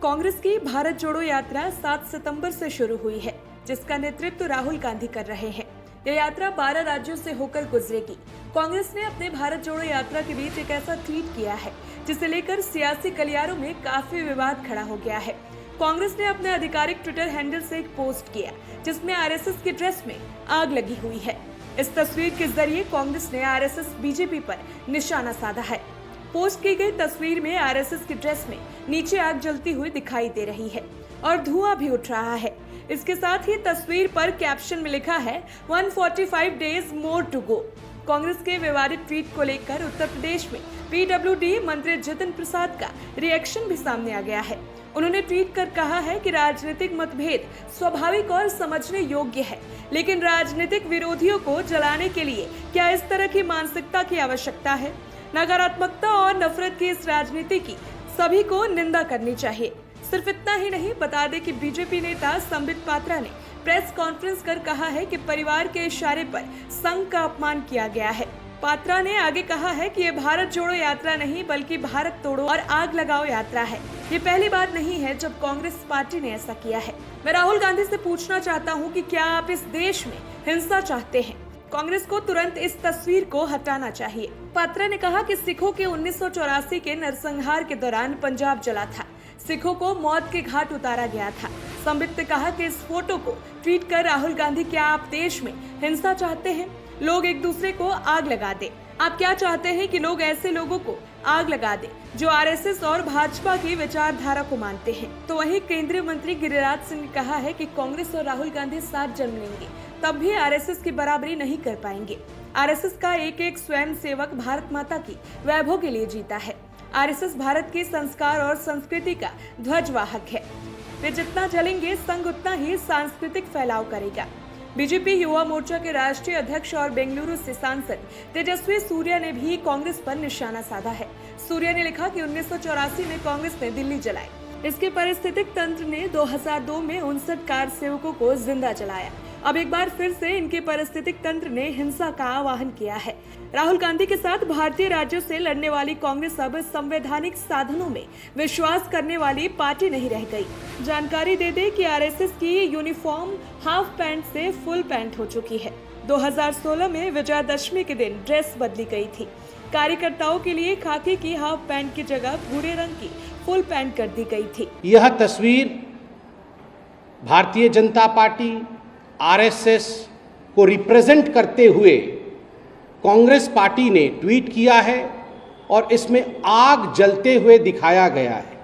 कांग्रेस की भारत जोड़ो यात्रा 7 सितंबर से शुरू हुई है, जिसका नेतृत्व राहुल गांधी कर रहे हैं। यह यात्रा 12 राज्यों से होकर गुजरेगी। कांग्रेस ने अपने भारत जोड़ो यात्रा के बीच एक ऐसा ट्वीट किया है जिसे लेकर सियासी गलियारों में काफी विवाद खड़ा हो गया है। कांग्रेस ने अपने आधिकारिक ट्विटर हैंडल से एक पोस्ट किया जिसमें आरएसएस की ड्रेस में आग लगी हुई है। इस तस्वीर के जरिए कांग्रेस ने आरएसएस बीजेपी पर निशाना साधा है। पोस्ट की गई तस्वीर में आरएसएस की ड्रेस में नीचे आग जलती हुई दिखाई दे रही है और धुआं भी उठ रहा है। इसके साथ ही तस्वीर पर कैप्शन में लिखा है 145 days more to go. Congress के विवादित ट्वीट को लेकर उत्तर प्रदेश में पीडब्ल्यूडी मंत्री जितिन प्रसाद का रिएक्शन भी सामने आ गया है। उन्होंने ट्वीट कर कहा है कि राजनीतिक मतभेद स्वाभाविक और समझने योग्य है, लेकिन राजनीतिक विरोधियों को जलाने के लिए क्या इस तरह की मानसिकता की आवश्यकता है? नकारात्मकता और नफरत की इस राजनीति की सभी को निंदा करनी चाहिए। सिर्फ इतना ही नहीं, बता दें कि बीजेपी नेता संबित पात्रा ने प्रेस कॉन्फ्रेंस कर कहा है कि परिवार के इशारे पर संघ का अपमान किया गया है। पात्रा ने आगे कहा है कि ये भारत जोड़ो यात्रा नहीं बल्कि भारत तोड़ो और आग लगाओ यात्रा है। ये पहली बार नहीं है जब कांग्रेस पार्टी ने ऐसा किया है। मैं राहुल गांधी से पूछना चाहता हूँ कि क्या आप इस देश में हिंसा चाहते हैं? कांग्रेस को तुरंत इस तस्वीर को हटाना चाहिए। पात्रा ने कहा कि सिखों के 1984 के नरसंहार के दौरान पंजाब जला था, सिखों को मौत के घाट उतारा गया था। संबित ने कहा कि इस फोटो को ट्वीट कर राहुल गांधी, क्या आप देश में हिंसा चाहते हैं? लोग एक दूसरे को आग लगा दे। आप क्या चाहते हैं कि लोग ऐसे लोगों को आग लगा दे जो आरएसएस और भाजपा की विचारधारा को मानते हैं? तो वहीं केंद्रीय मंत्री गिरिराज सिंह ने कहा है कि कांग्रेस और राहुल गांधी साथ जन्म लेंगे तब भी आरएसएस की बराबरी नहीं कर पाएंगे। आरएसएस का एक एक स्वयं सेवक भारत माता की वैभव के लिए जीता है। आरएसएस भारत के संस्कार और संस्कृति का ध्वजवाहक है। वे जितना जलेंगे संघ उतना ही सांस्कृतिक फैलाव करेगा। बीजेपी युवा मोर्चा के राष्ट्रीय अध्यक्ष और बेंगलुरु से सांसद तेजस्वी सूर्या ने भी कांग्रेस पर निशाना साधा है। सूर्या ने लिखा कि 1984 में कांग्रेस ने दिल्ली जलाई। इसके पारिस्थितिक तंत्र ने 2002 में 59 कार सेवकों को जिंदा जलाया। अब एक बार फिर से इनके पारिस्थितिक तंत्र ने हिंसा का आह्वान किया है। राहुल गांधी के साथ भारतीय राज्यों से लड़ने वाली कांग्रेस अब संवैधानिक साधनों में विश्वास करने वाली पार्टी नहीं रह गई। जानकारी दे दे कि आरएसएस की यूनिफॉर्म हाफ पैंट से फुल पैंट हो चुकी है। 2016 में विजयादशमी के दिन ड्रेस बदली गई थी। कार्यकर्ताओं के लिए खाकी की हाफ पैंट की जगह भूरे रंग की फुल पैंट कर दी गई थी। यह तस्वीर भारतीय जनता पार्टी आरएसएस को रिप्रेजेंट करते हुए कांग्रेस पार्टी ने ट्वीट किया है और इसमें आग जलते हुए दिखाया गया है।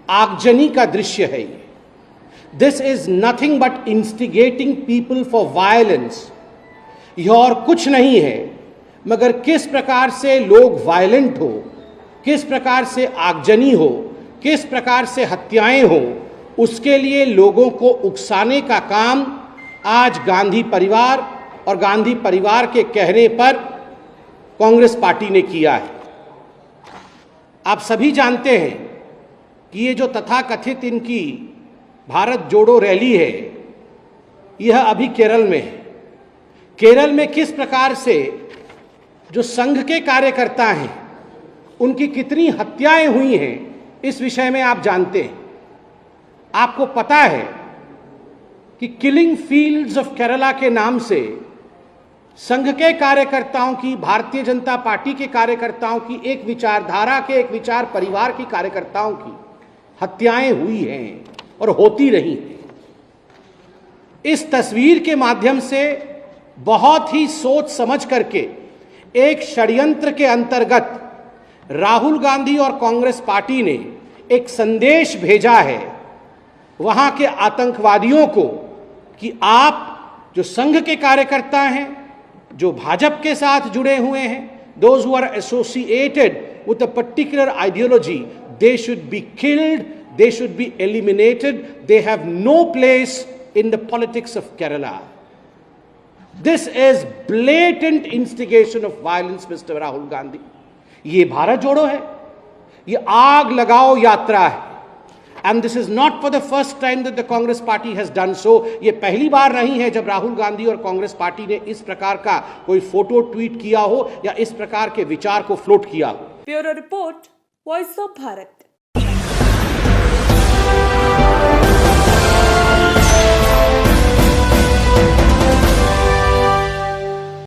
आगजनी का दृश्य है ये। This is nothing but instigating people for violence. यह और कुछ नहीं है मगर किस प्रकार से लोग वायलेंट हो, किस प्रकार से आगजनी हो, किस प्रकार से हत्याएं हो, उसके लिए लोगों को उकसाने का काम आज गांधी परिवार और गांधी परिवार के कहने पर कांग्रेस पार्टी ने किया है। आप सभी जानते हैं कि ये जो तथाकथित इनकी भारत जोड़ो रैली है, यह अभी केरल में है। केरल में किस प्रकार से जो संघ के कार्यकर्ता हैं उनकी कितनी हत्याएं हुई हैं, इस विषय में आप जानते हैं। आपको पता है कि किलिंग फील्ड्स ऑफ केरला के नाम से संघ के कार्यकर्ताओं की, भारतीय जनता पार्टी के कार्यकर्ताओं की, एक विचारधारा के, एक विचार परिवार की कार्यकर्ताओं की हत्याएं हुई हैं और होती रही हैं। इस तस्वीर के माध्यम से बहुत ही सोच समझ करके एक षड्यंत्र के अंतर्गत राहुल गांधी और कांग्रेस पार्टी ने एक संदेश भेजा है वहां के आतंकवादियों को कि आप जो संघ के कार्यकर्ता हैं, जो भाजपा के साथ जुड़े हुए हैं, those who are associated with a particular ideology, they should be killed, they should be eliminated, they have no place in the politics of Kerala. This is blatant instigation of violence, Mr. Rahul Gandhi. ये भारत जोड़ो है, ये आग लगाओ यात्रा है। And this is not for the first time that the Congress party has done so. ये पहली बार नहीं है जब राहुल गांधी और कांग्रेस पार्टी ने इस प्रकार का कोई फोटो ट्वीट किया हो या इस प्रकार के विचार को फ्लोट किया हो। Bureau report, voice of Bharat.